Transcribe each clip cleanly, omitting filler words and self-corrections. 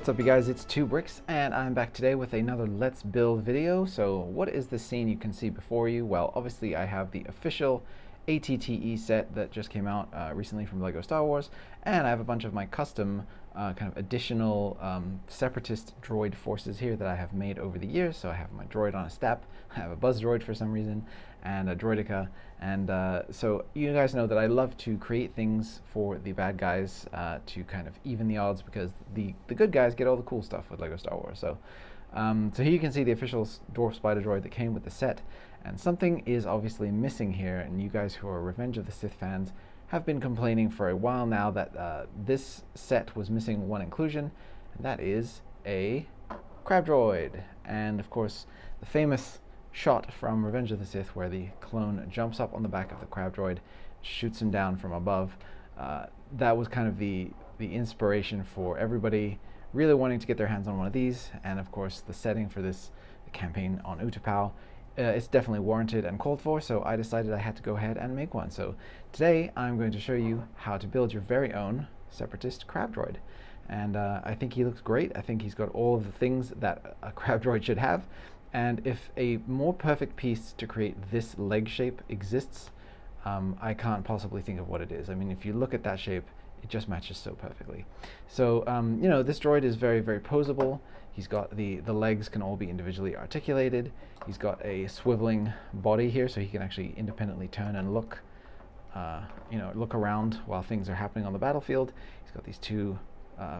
What's up you guys, it's 2Bricks and I'm back today with another Let's Build video. So what is the scene you can see before you? Well, obviously I have the official ATTE set that just came out recently from LEGO Star Wars, and I have a bunch of my custom kind of additional separatist droid forces here that I have made over the years. So I have my droid on a step, I have a buzz droid for some reason, and a droidica, and so you guys know that I love to create things for the bad guys to kind of even the odds, because the good guys get all the cool stuff with LEGO Star Wars. So so here you can see the official Dwarf spider droid that came with the set, and something is obviously missing here, and you guys who are Revenge of the Sith fans have been complaining for a while now that this set was missing one inclusion, and that is a Crab Droid. And of course the famous shot from Revenge of the Sith where the clone jumps up on the back of the Crab Droid, shoots him down from above, that was kind of the inspiration for everybody really wanting to get their hands on one of these. And of course the setting for this campaign on Utapau, it's definitely warranted and called for, so I decided I had to go ahead and make one. So today I'm going to show you how to build your very own separatist Crab Droid. And I think he looks great. I think he's got all of the things that a Crab Droid should have. And if a more perfect piece to create this leg shape exists, I can't possibly think of what it is. I mean, if you look at that shape, it just matches so perfectly. So, you know, this droid is very, very posable. He's got the legs can all be individually articulated. He's got a swiveling body here, so he can actually independently turn and look, you know, look around while things are happening on the battlefield. He's got these two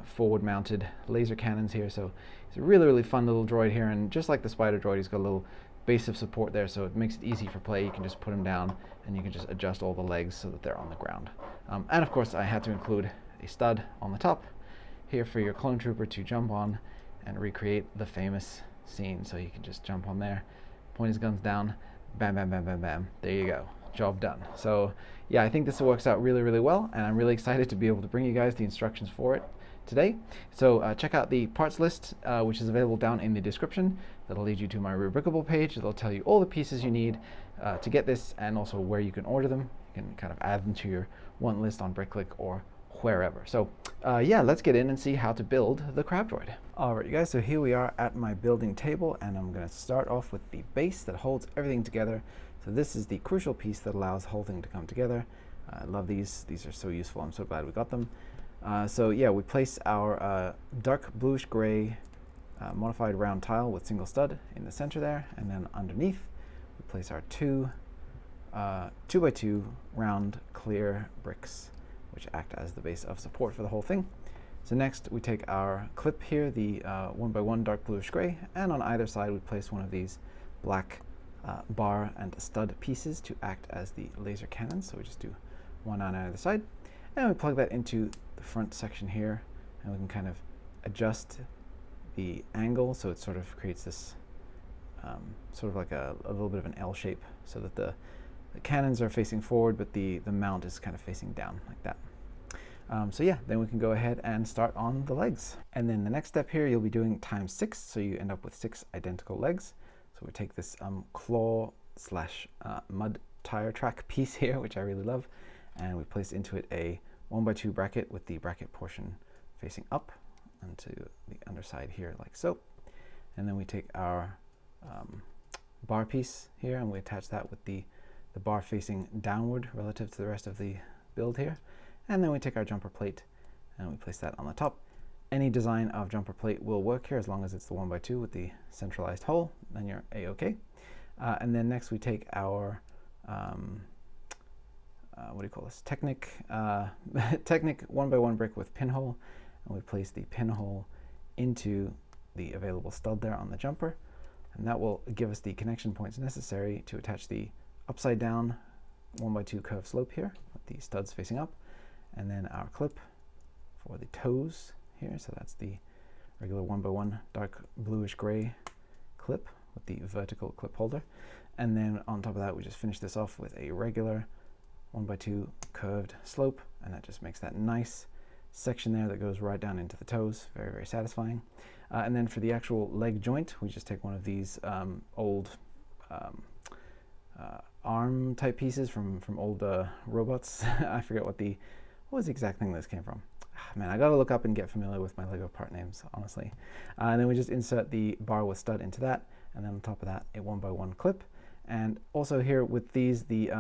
forward-mounted laser cannons here, so it's a really, really fun little droid here. And just like the spider droid, he's got a little base of support there, so it makes it easy for play. You can just put him down, and you can just adjust all the legs so that they're on the ground. And of course, I had to include a stud on the top here for your clone trooper to jump on and recreate the famous scene. So you can just jump on there, point his guns down, bam, bam, bam, bam, bam. There you go, job done. So yeah, I think this works out really, really well, and I'm really excited to be able to bring you guys the instructions for it today. So check out the parts list, which is available down in the description. That'll lead you to my Rubricable page. It'll tell you all the pieces you need to get this, and also where you can order them. You can kind of add them to your want list on BrickClick or wherever. So yeah, let's get in and see how to build the Crab Droid. Alright you guys, so here we are at my building table, and I'm going to start off with the base that holds everything together. So this is the crucial piece that allows the whole thing to come together. I love these. These are so useful. I'm so glad we got them. So yeah, we place our dark bluish gray modified round tile with single stud in the center there, and then underneath we place our two 2x2 round clear bricks, which act as the base of support for the whole thing. So next we take our clip here, the 1x1 dark bluish gray, and on either side we place one of these black bar and stud pieces to act as the laser cannons. So we just do one on either side, and we plug that into the front section here, and we can kind of adjust the angle so it sort of creates this sort of like a little bit of an L shape, so that the cannons are facing forward, but the mount is kind of facing down like that. So yeah, then we can go ahead and start on the legs. And then the next step here, you'll be doing times 6, so you end up with 6 identical legs. So we take this claw slash mud tire track piece here, which I really love, and we place into it a 1x2 bracket with the bracket portion facing up onto the underside here like so. And then we take our bar piece here, and we attach that with the bar facing downward relative to the rest of the build here. And then we take our jumper plate and we place that on the top. Any design of jumper plate will work here as long as it's the 1x2 with the centralized hole, then you're a-okay. And then next we take our what do you call this? Technic 1x1 brick with pinhole, and we place the pinhole into the available stud there on the jumper, and that will give us the connection points necessary to attach the upside down 1x2 curved slope here with the studs facing up, and then our clip for the toes here. So that's the regular 1x1 dark bluish gray clip with the vertical clip holder, and then on top of that we just finish this off with a regular 1x2 curved slope, and that just makes that nice section there that goes right down into the toes. Very, very satisfying. And then for the actual leg joint, we just take one of these old arm type pieces from old robots. I forget what was the exact thing this came from. Man, I gotta look up and get familiar with my Lego part names, honestly. And then we just insert the bar with stud into that, and then on top of that, a 1x1 clip. And also here with these, the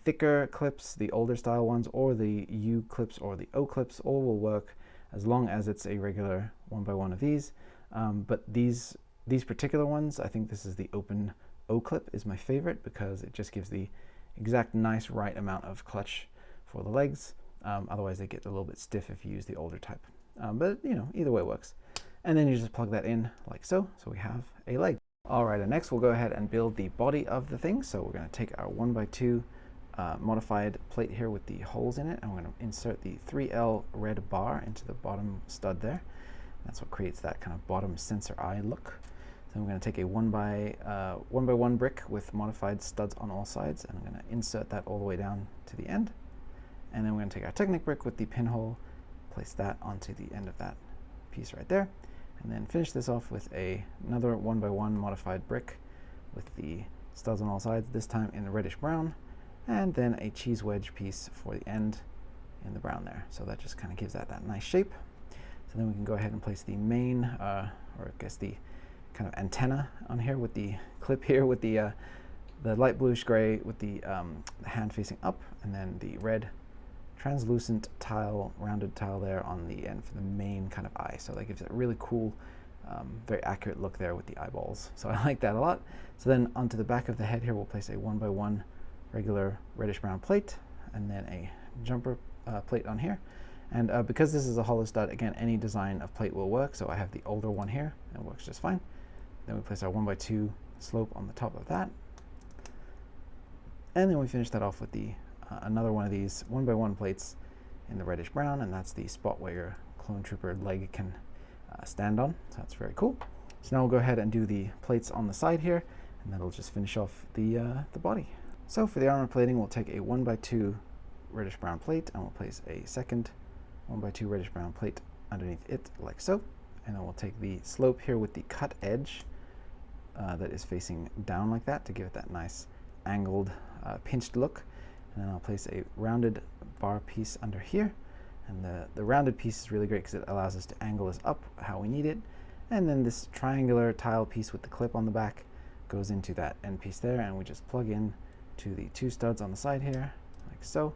thicker clips, the older style ones, or the U clips or the O clips, all will work as long as it's a regular 1x1 of these. But these particular ones, I think this is the open O clip, is my favorite because it just gives the exact nice right amount of clutch for the legs. Otherwise they get a little bit stiff if you use the older type. But you know, either way works. And then you just plug that in like so. So we have a leg. All right, and next we'll go ahead and build the body of the thing. So we're going to take our 1x2 modified plate here with the holes in it, and we're going to insert the 3L red bar into the bottom stud there. That's what creates that kind of bottom sensor eye look. Then we're going to take a 1x1 brick with modified studs on all sides, and I'm going to insert that all the way down to the end. And then we're going to take our Technic brick with the pinhole, place that onto the end of that piece right there, and then finish this off with another 1x1 modified brick with the studs on all sides, this time in the reddish brown, and then a cheese wedge piece for the end in the brown there. So that just kind of gives that nice shape. So then we can go ahead and place the main, or I guess the kind of antenna on here with the clip here with the light bluish gray with the hand facing up, and then the red translucent tile, rounded tile there on the end for the main kind of eye. So that gives it a really cool, very accurate look there with the eyeballs. So I like that a lot. So then onto the back of the head here, we'll place a 1x1 regular reddish brown plate, and then a jumper plate on here. And because this is a hollow stud, again, any design of plate will work. So I have the older one here, and it works just fine. Then we place our 1x2 slope on the top of that. And then we finish that off with the another one of these 1x1 plates in the reddish brown, and that's the spot where your clone trooper leg can stand on. So that's very cool. So now we'll go ahead and do the plates on the side here, and that'll just finish off the body. So for the armor plating, we'll take a 1x2 reddish brown plate, and we'll place a second 1x2 reddish brown plate underneath it like so. And then we'll take the slope here with the cut edge that is facing down like that to give it that nice angled, pinched look. And then I'll place a rounded bar piece under here. And the rounded piece is really great because it allows us to angle this up how we need it. And then this triangular tile piece with the clip on the back goes into that end piece there, and we just plug in to the two studs on the side here, like so.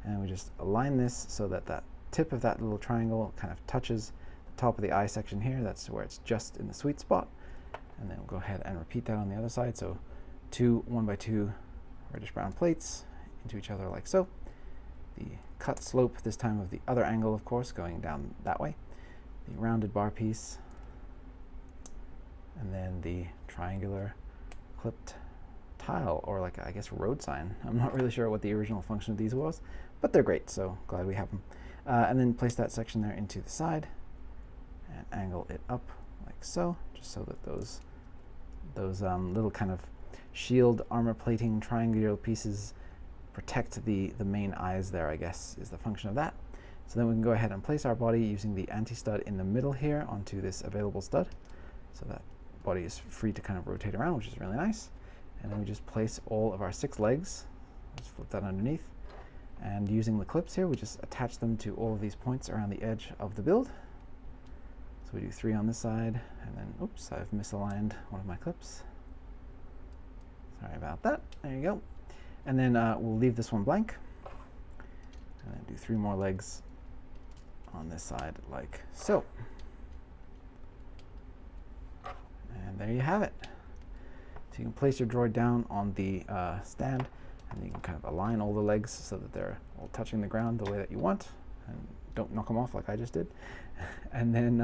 And we just align this so that that tip of that little triangle kind of touches the top of the eye section here. That's where it's just in the sweet spot. And then we'll go ahead and repeat that on the other side. So two 1x2 reddish brown plates into each other like so. The cut slope, this time of the other angle, of course, going down that way. The rounded bar piece, and then the triangular clipped tile, or like, I guess, road sign. I'm not really sure what the original function of these was, but they're great, so glad we have them. And then place that section there into the side and angle it up like so, just so that those little kind of shield armor plating triangular pieces protect the main eyes there, I guess, is the function of that. So then we can go ahead and place our body using the anti-stud in the middle here onto this available stud. So that body is free to kind of rotate around, which is really nice. And then we just place all of our 6 legs, just flip that underneath. And using the clips here, we just attach them to all of these points around the edge of the build. So we do 3 on this side, and then, oops, I've misaligned one of my clips. Sorry about that. There you go. And then we'll leave this one blank, and then do 3 more legs on this side like so. And there you have it. So you can place your droid down on the stand, and you can kind of align all the legs so that they're all touching the ground the way that you want, and don't knock them off like I just did. And then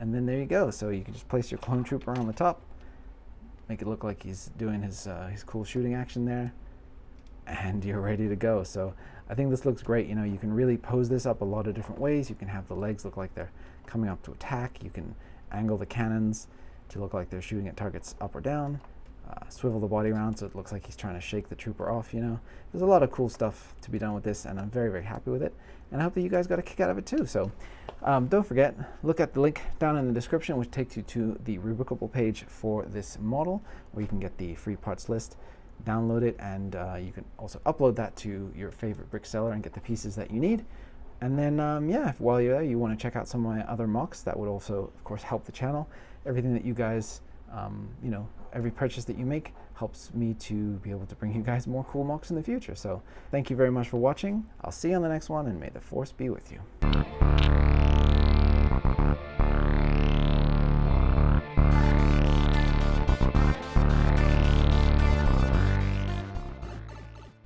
there you go. So you can just place your clone trooper on the top, make it look like he's doing his cool shooting action there, and you're ready to go. So I think this looks great. You know, you can really pose this up a lot of different ways. You can have the legs look like they're coming up to attack. You can angle the cannons to look like they're shooting at targets up or down. Swivel the body around so it looks like he's trying to shake the trooper off, you know. There's a lot of cool stuff to be done with this, and I'm very, very happy with it. And I hope that you guys got a kick out of it too. So don't forget, look at the link down in the description, which takes you to the rubricable page for this model, where you can get the free parts list, download it, and you can also upload that to your favorite brick seller and get the pieces that you need. And then, yeah, if while you're there, you want to check out some of my other mocks, that would also, of course, help the channel. Everything that you guys, you know, every purchase that you make helps me to be able to bring you guys more cool mocks in the future. So thank you very much for watching. I'll see you on the next one, and may the Force be with you.